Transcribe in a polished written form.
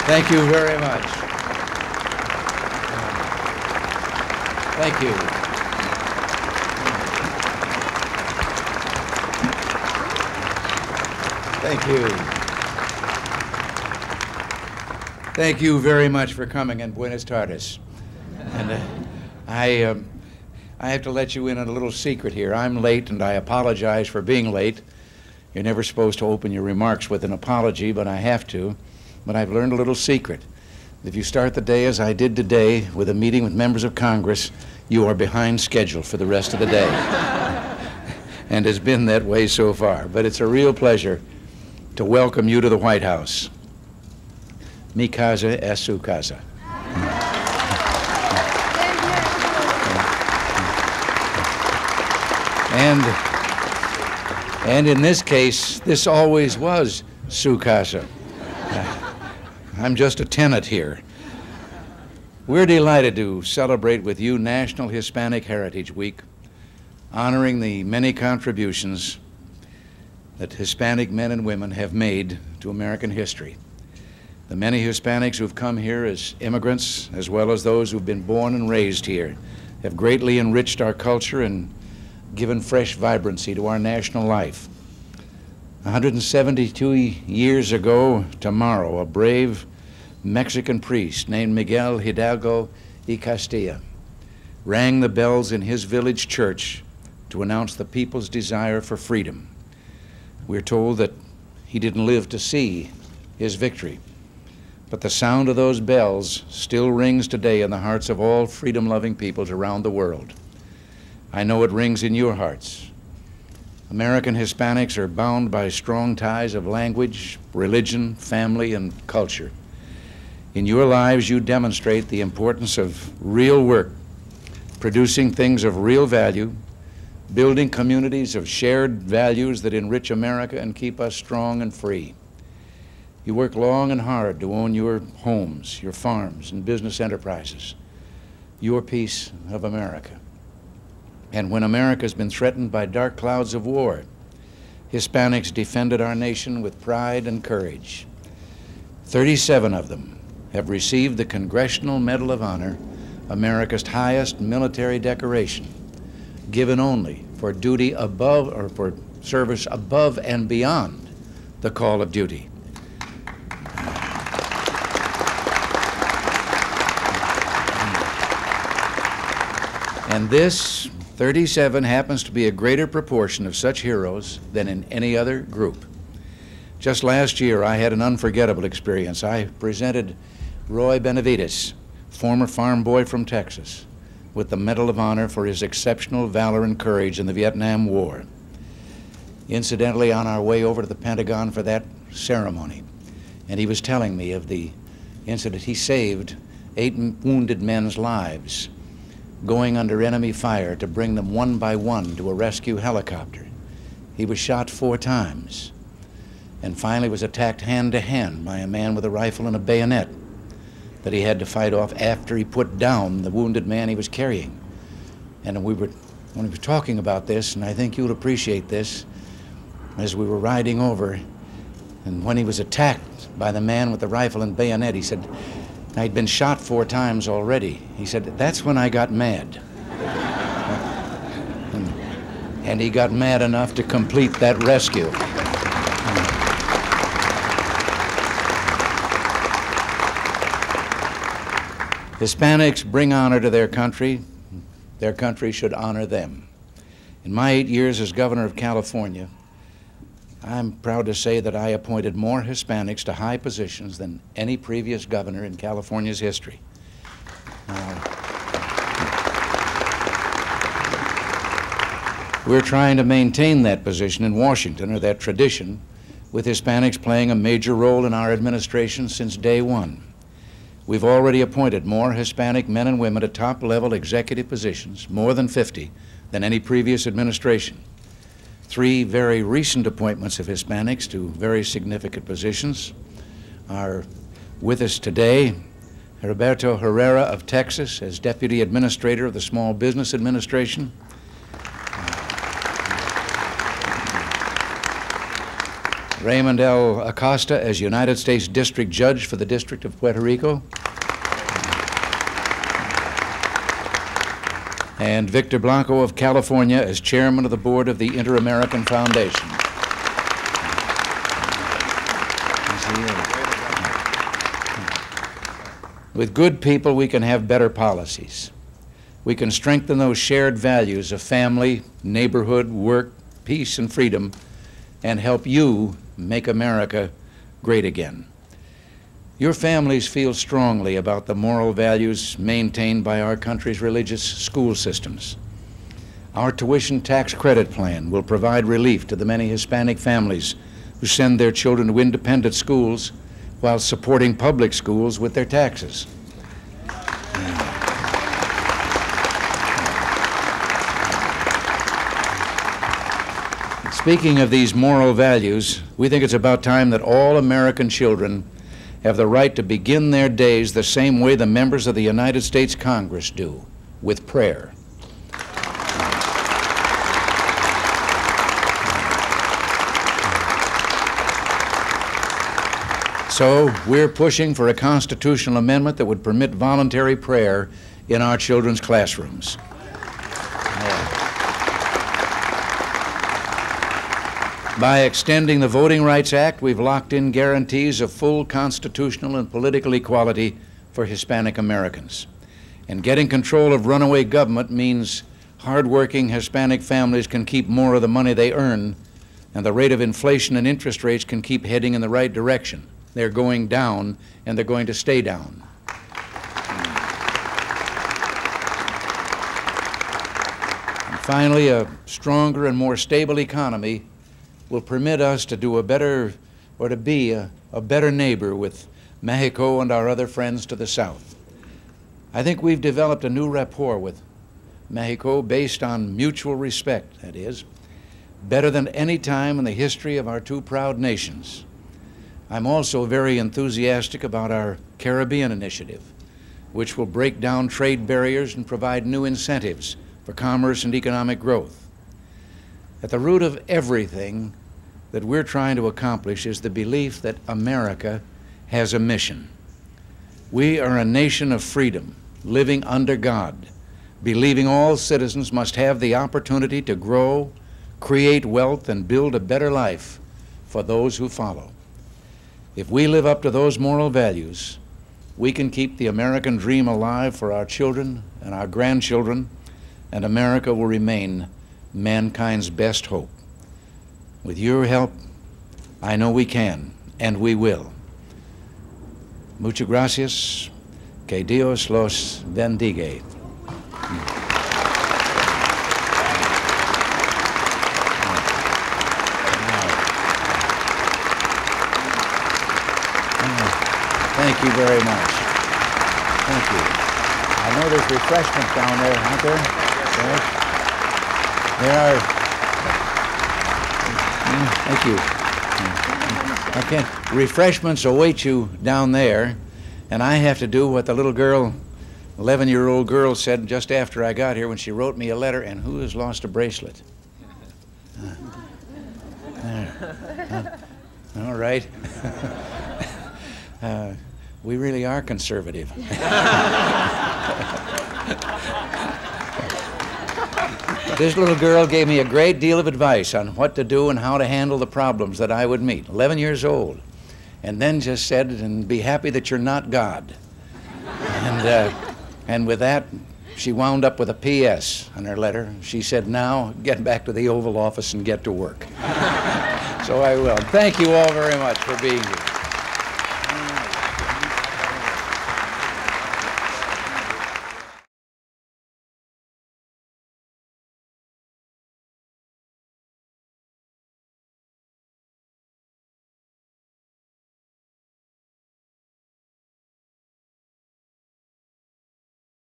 Thank you very much. Thank you. Thank you. Thank you very much for coming, and buenas tardes. And I have to let you in on a little secret here. I'm late, and I apologize for being late. You're never supposed to open your remarks with an apology, but I have to. But I've learned a little secret. If you start the day as I did today with a meeting with members of Congress, you are behind schedule for the rest of the day. And it's been that way so far. But it's a real pleasure to welcome you to the White House. Mi casa es su casa. And in this case, this always was su casa. I'm just a tenant here. We're delighted to celebrate with you National Hispanic Heritage Week, honoring the many contributions that Hispanic men and women have made to American history. The many Hispanics who've come here as immigrants, as well as those who've been born and raised here, have greatly enriched our culture and given fresh vibrancy to our national life. 172 years ago tomorrow, a brave Mexican priest named Miguel Hidalgo y Castilla rang the bells in his village church to announce the people's desire for freedom. We're told that he didn't live to see his victory, but the sound of those bells still rings today in the hearts of all freedom-loving peoples around the world. I know it rings in your hearts. American Hispanics are bound by strong ties of language, religion, family, and culture. In your lives, you demonstrate the importance of real work, producing things of real value, building communities of shared values that enrich America and keep us strong and free. You work long and hard to own your homes, your farms, and business enterprises, your piece of America. And when America's been threatened by dark clouds of war, Hispanics defended our nation with pride and courage. 37 of them have received the Congressional Medal of Honor, America's highest military decoration, given only for duty above, or for service above and beyond the call of duty. And this 37 happens to be a greater proportion of such heroes than in any other group. Just last year, I had an unforgettable experience. I presented Roy Benavides, former farm boy from Texas, with the Medal of Honor for his exceptional valor and courage in the Vietnam War. Incidentally, on our way over to the Pentagon for that ceremony, and he was telling me of the incident. He saved 8 wounded men's lives, going under enemy fire to bring them one by one to a rescue helicopter. He was shot 4 times and finally was attacked hand to hand by a man with a rifle and a bayonet that he had to fight off after he put down the wounded man he was carrying. And when we were talking about this, and I think you'll appreciate this, as we were riding over, and when he was attacked by the man with the rifle and bayonet, he said, I'd been shot 4 times already. He said, that's when I got mad. And he got mad enough to complete that rescue. Hispanics bring honor to their country should honor them. In my 8 years as governor of California, I'm proud to say that I appointed more Hispanics to high positions than any previous governor in California's history. We're trying to maintain that position in Washington, or that tradition, with Hispanics playing a major role in our administration since day one. We've already appointed more Hispanic men and women to top-level executive positions, more than 50, than any previous administration. 3 very recent appointments of Hispanics to very significant positions are with us today. Roberto Herrera of Texas as Deputy Administrator of the Small Business Administration. Raymond L. Acosta as United States District Judge for the District of Puerto Rico. And Victor Blanco of California as Chairman of the Board of the Inter-American Foundation. With good people, we can have better policies. We can strengthen those shared values of family, neighborhood, work, peace, and freedom, and help you make America great again. Your families feel strongly about the moral values maintained by our country's religious school systems. Our tuition tax credit plan will provide relief to the many Hispanic families who send their children to independent schools while supporting public schools with their taxes. Speaking of these moral values, we think it's about time that all American children have the right to begin their days the same way the members of the United States Congress do, with prayer. So we're pushing for a constitutional amendment that would permit voluntary prayer in our children's classrooms. By extending the Voting Rights Act, we've locked in guarantees of full constitutional and political equality for Hispanic Americans. And getting control of runaway government means hardworking Hispanic families can keep more of the money they earn, and the rate of inflation and interest rates can keep heading in the right direction. They're going down, and they're going to stay down. And finally, a stronger and more stable economy will permit us to do a better, or to be a better neighbor with Mexico and our other friends to the south. I think we've developed a new rapport with Mexico based on mutual respect, that is, better than any time in the history of our two proud nations. I'm also very enthusiastic about our Caribbean initiative, which will break down trade barriers and provide new incentives for commerce and economic growth. At the root of everything that we're trying to accomplish is the belief that America has a mission. We are a nation of freedom, living under God, believing all citizens must have the opportunity to grow, create wealth, and build a better life for those who follow. If we live up to those moral values, we can keep the American dream alive for our children and our grandchildren, and America will remain mankind's best hope. With your help, I know we can, and we will. Muchas gracias. Que Dios los bendiga. Thank you very much. Thank you. I know there's refreshments down there, aren't there? Yes. There are. Thank you. Okay. Refreshments await you down there, and I have to do what the little girl, 11-year-old girl, said just after I got here when she wrote me a letter, and who has lost a bracelet? All right. We really are conservative. This little girl gave me a great deal of advice on what to do and how to handle the problems that I would meet, 11 years old, and then just said, and be happy that you're not God. And with that, she wound up with a P.S. on her letter. She said, now get back to the Oval Office and get to work. So I will. Thank you all very much for being here.